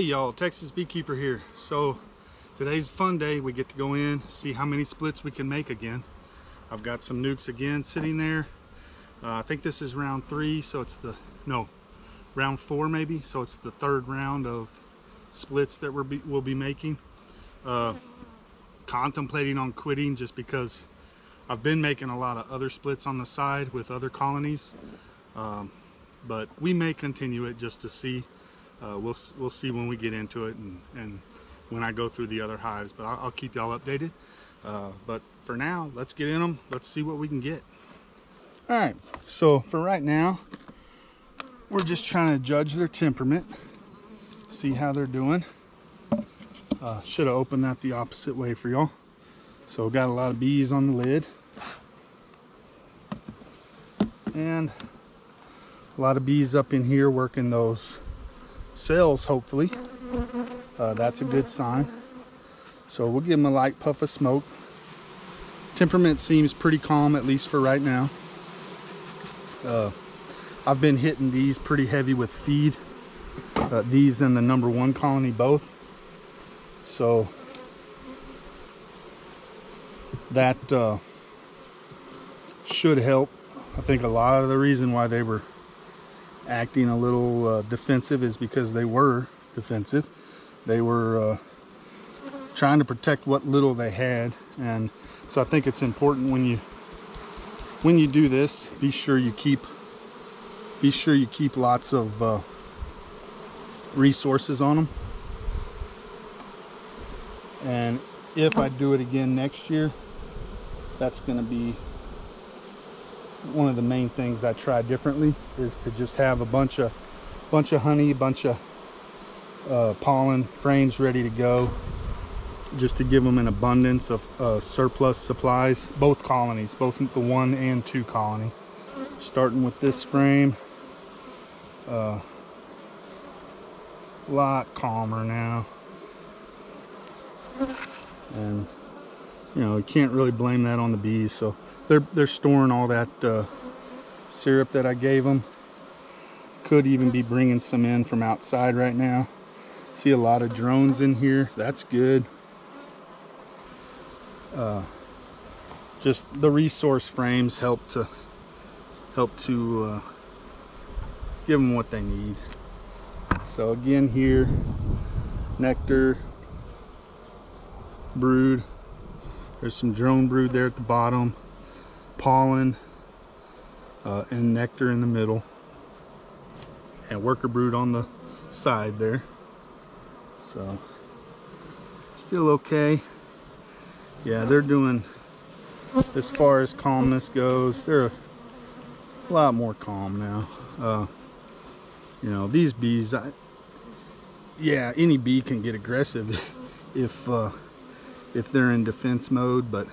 Hey y'all, Texas Beekeeper here. So today's a fun day. We get to go in, see how many splits we can make again. I've got some Nucs again sitting there. I think this is round 3, so it's round 4 maybe. So it's the 3rd round of splits that we'll be making. Contemplating on quitting just because I've been making a lot of other splits on the side with other colonies. But we may continue it just to see. We'll see when we get into it and when I go through the other hives, but I'll keep y'all updated. But for now, let's get in them. Let's see what we can get. All right, so for right now, we're just trying to judge their temperament, see how they're doing. Should have opened that the opposite way for y'all. So got a lot of bees on the lid. And a lot of bees up in here working those cells, hopefully. That's a good sign. So we'll give them a light puff of smoke. Temperament seems pretty calm, at least for right now. I've been hitting these pretty heavy with feed. These and the #1 colony both. So that should help. I think a lot of the reason why they were acting a little defensive is because they were defensive. They were trying to protect what little they had, and so I think it's important when you do this, be sure you keep lots of resources on them. And if I do it again next year, that's going to be one of the main things I try differently, is to just have a bunch of honey, a bunch of pollen frames ready to go, just to give them an abundance of surplus supplies. Both colonies, both the 1 and 2 colony. Starting with this frame, a lot calmer now, and you know, you can't really blame that on the bees. So they're storing all that syrup that I gave them. Could even be bringing some in from outside right now. See a lot of drones in here. That's good. Just the resource frames help to give them what they need. So again here, nectar, brood. There's some drone brood there at the bottom, pollen, and nectar in the middle, and worker brood on the side there. So still okay. Yeah, they're doing, as far as calmness goes, they're a lot more calm now. You know, these bees, yeah, any bee can get aggressive if they're in defense mode, but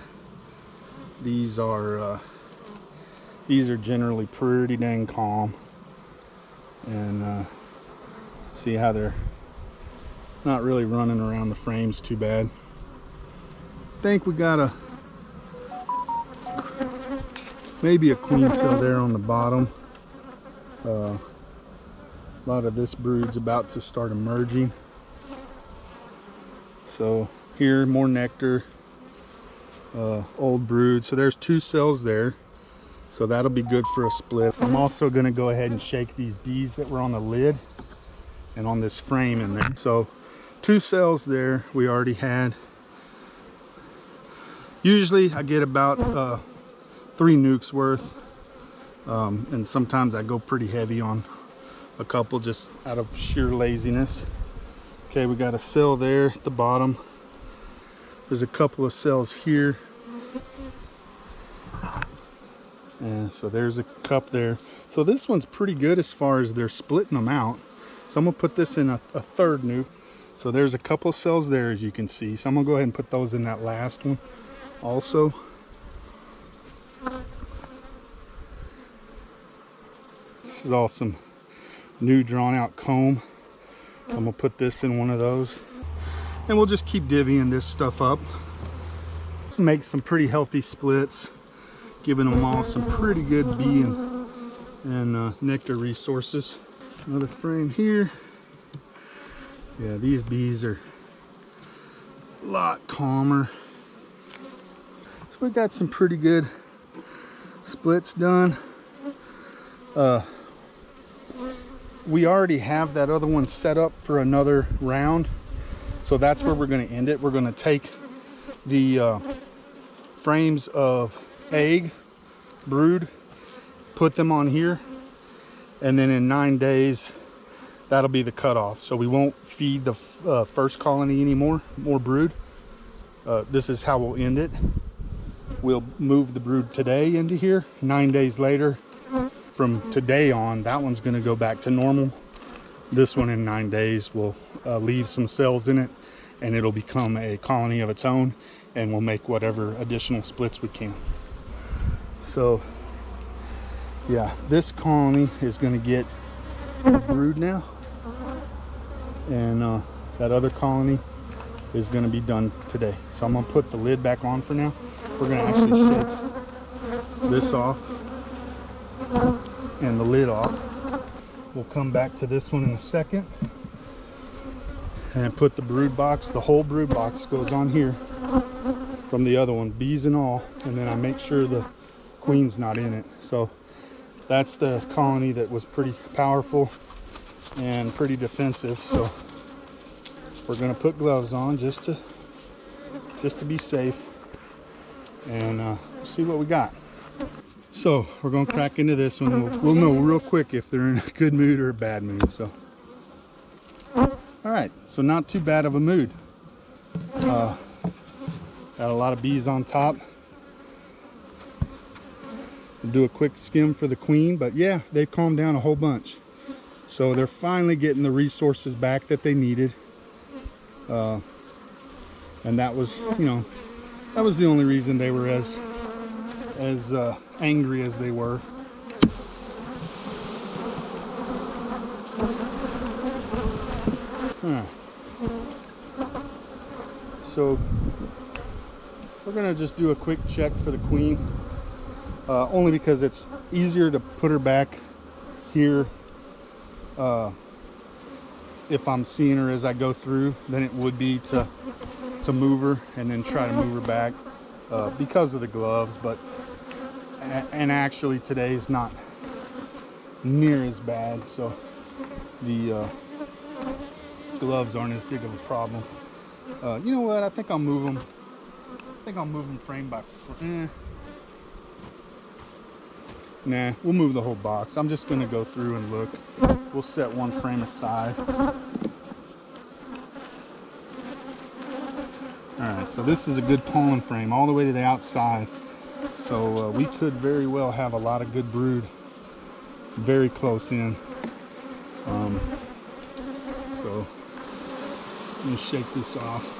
these are generally pretty dang calm. And see how they're not really running around the frames too bad. I think we got maybe a queen cell there on the bottom. A lot of this brood's about to start emerging. So here, more nectar, old brood. So there's 2 cells there. So that'll be good for a split. I'm also gonna go ahead and shake these bees that were on the lid and on this frame in there. So 2 cells there we already had. Usually I get about 3 Nucs worth. And sometimes I go pretty heavy on a couple just out of sheer laziness. Okay, we got a cell there at the bottom. There's a couple of cells here. And so there's a cup there. So this one's pretty good as far as they're splitting them out. So I'm gonna put this in a 3rd Nuc. So there's a couple cells there, as you can see. So I'm gonna go ahead and put those in that last one also. This is all some new drawn out comb. I'm gonna put this in one of those, and we'll just keep divvying this stuff up. Make some pretty healthy splits, giving them all some pretty good bee and nectar resources. Another frame here. Yeah, these bees are a lot calmer. So we got some pretty good splits done. We already have that other one set up for another round, so that's where we're going to end it. We're going to take the frames of egg brood, put them on here, and then in 9 days that'll be the cutoff. So we won't feed the first colony anymore, more brood. This is how we'll end it. We'll move the brood today into here. 9 days later, from today on, that one's going to go back to normal. This one in 9 days will leave some cells in it, and it'll become a colony of its own, and we'll make whatever additional splits we can. So yeah, this colony is going to get brood now, and that other colony is going to be done today. So I'm going to put the lid back on for now. We're going to actually shake this off and the lid off. We'll come back to this one in a second and put the brood box. The whole brood box goes on here from the other one, bees and all, and then I make sure the queen's not in it. So that's the colony that was pretty powerful and pretty defensive. So we're going to put gloves on just to be safe, and see what we got. So we're going to crack into this one. We'll know real quick if they're in a good mood or a bad mood. So all right, so not too bad of a mood. Got a lot of bees on top. We'll do a quick skim for the queen, but yeah, they've calmed down a whole bunch. So they're finally getting the resources back that they needed. And that was, you know, that was the only reason they were as angry as they were. So we're gonna just do a quick check for the queen, only because it's easier to put her back here if I'm seeing her as I go through than it would be to move her and then try to move her back because of the gloves. But and actually today's not near as bad, so the gloves aren't as big of a problem. You know what? I think I'll move them. I think I'll move them frame by frame. Nah, we'll move the whole box. I'm just gonna go through and look. We'll set one frame aside. Alright, so this is a good pollen frame all the way to the outside. So we could very well have a lot of good brood very close in. So let me shake this off.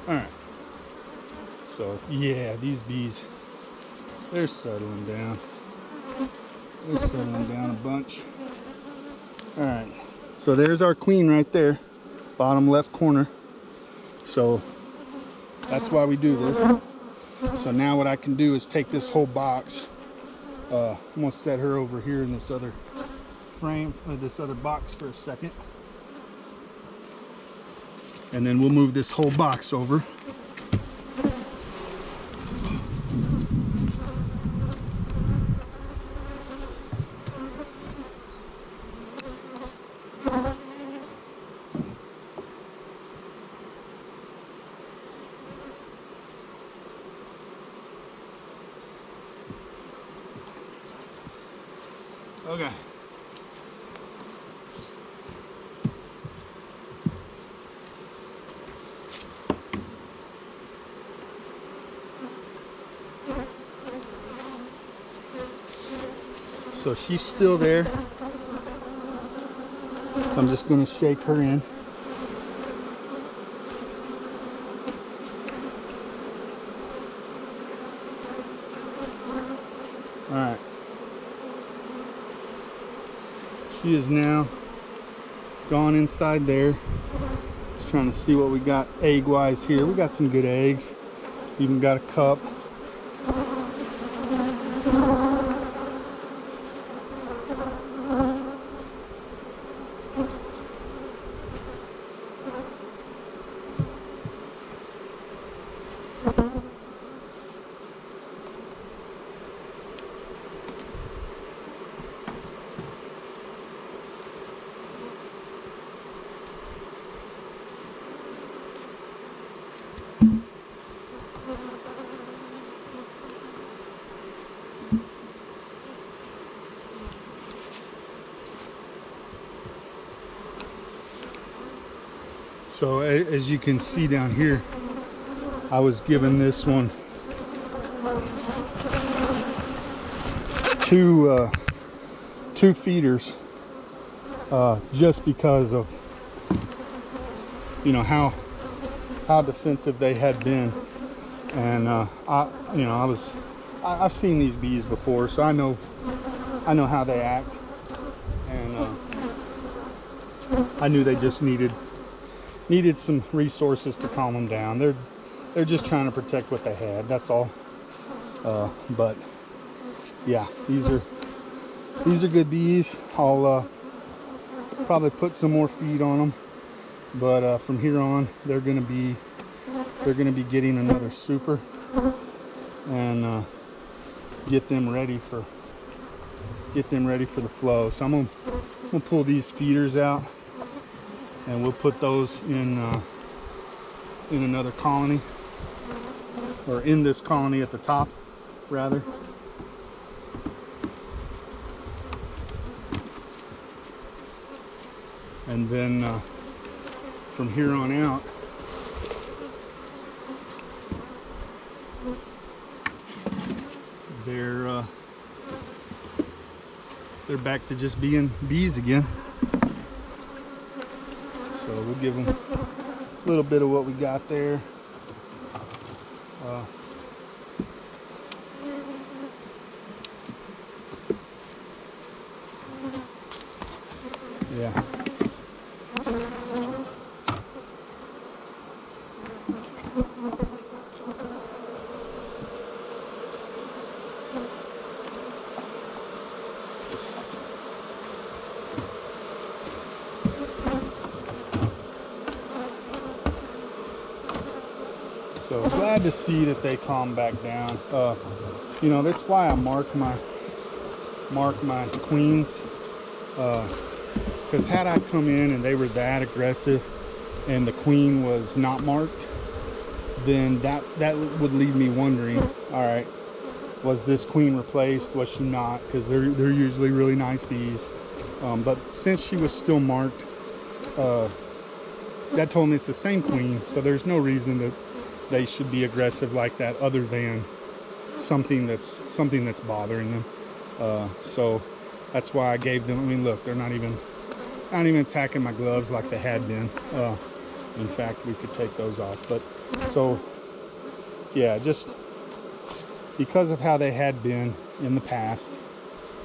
Alright, so yeah, these bees, they're settling down. They're settling down a bunch. Alright, so there's our queen right there, bottom left corner. So that's why we do this. So now what I can do is take this whole box. I'm gonna set her over here in this other frame, or this other box for a second. And then we'll move this whole box over. Okay. So she's still there. So I'm just going to shake her in. All right. She is now gone inside there. Just trying to see what we got egg wise here. We got some good eggs. Even got a cup. So as you can see down here, I was given this one two feeders just because of, you know, how defensive they had been. And I've seen these bees before, so I know how they act, and I knew they just needed some resources to calm them down. They're just trying to protect what they had, that's all. But yeah, these are good bees. I'll probably put some more feed on them, but from here on they're gonna be getting another super, and get them ready for the flow. So I'm gonna pull these feeders out, and we'll put those in another colony, or in this colony at the top rather. And then from here on out, they're back to just being bees again. So we'll give them a little bit of what we got there. Yeah. So glad to see that they calm back down. You know, that's why I mark my queens. Because had I come in and they were that aggressive and the queen was not marked, then that would leave me wondering, all right, was this queen replaced? Was she not? Because they're usually really nice bees. But since she was still marked, that told me it's the same queen, so there's no reason that they should be aggressive like that, other than something that's bothering them. So that's why I gave them. I mean, look, they're not even attacking my gloves like they had been. In fact, we could take those off. But so yeah, just because of how they had been in the past,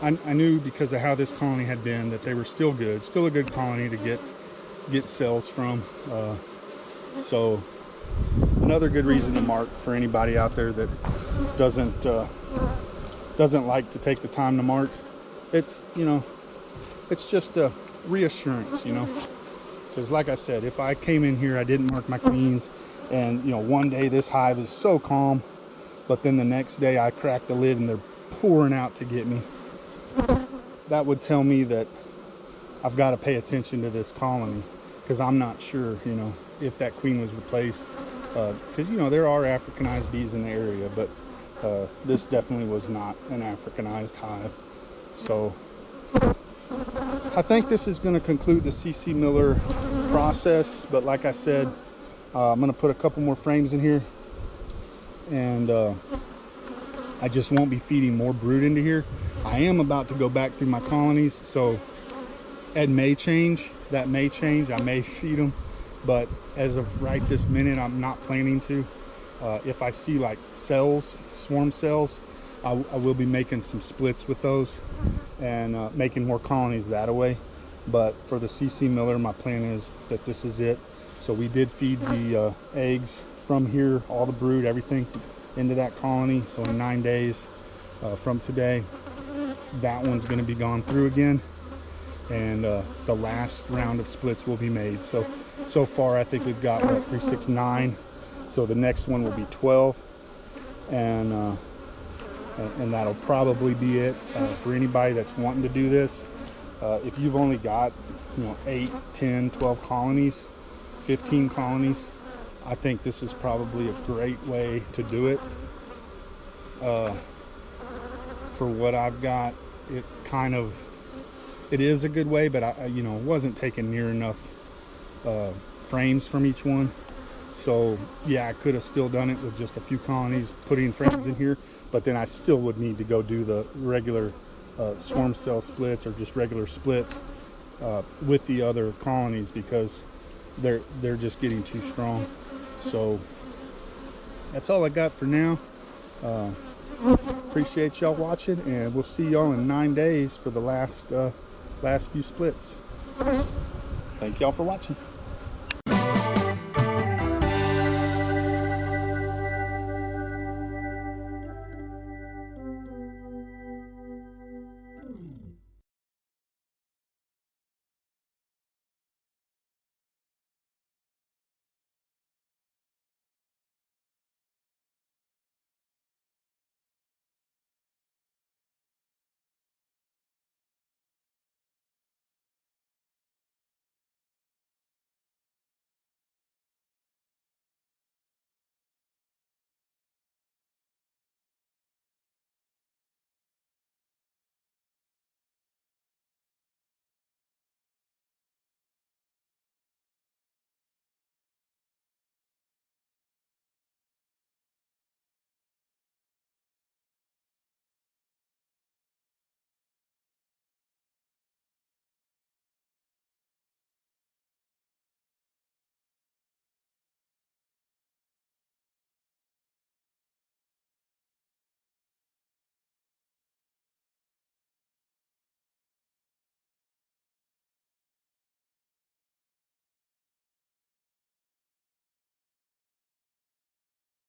I knew, because of how this colony had been, that they were still good, still a good colony to get cells from. So another good reason to mark for anybody out there that doesn't like to take the time to mark. It's, you know, it's just a reassurance, you know, because like I said, if I came in here, I didn't mark my queens, and you know, one day this hive is so calm, but then the next day I crack the lid and they're pouring out to get me, that would tell me that I've got to pay attention to this colony, because I'm not sure, you know, if that queen was replaced, because you know, there are Africanized bees in the area, but this definitely was not an Africanized hive. So I think this is going to conclude the CC Miller process, but like I said, I'm going to put a couple more frames in here, and I just won't be feeding more brood into here. I am about to go back through my colonies, so it may change. That may change. I may feed them, but as of right this minute, I'm not planning to. If I see like cells, swarm cells, I will be making some splits with those and making more colonies that way. But for the CC Miller, my plan is that this is it. So we did feed the eggs from here, all the brood, everything, into that colony. So in 9 days from today, that one's going to be gone through again, and the last round of splits will be made. So far I think we've got 3, 6, 9. So the next one will be 12, and that'll probably be it for anybody that's wanting to do this. If you've only got, you know, 8, 10, 12 colonies, 15 colonies, I think this is probably a great way to do it. For what I've got, it is a good way, but I, you know, wasn't taking near enough frames from each one. So yeah, I could have still done it with just a few colonies, putting frames in here, but then I still would need to go do the regular swarm cell splits or just regular splits with the other colonies, because they're just getting too strong. So that's all I got for now. Appreciate y'all watching, and we'll see y'all in 9 days for the last few splits. Thank y'all for watching.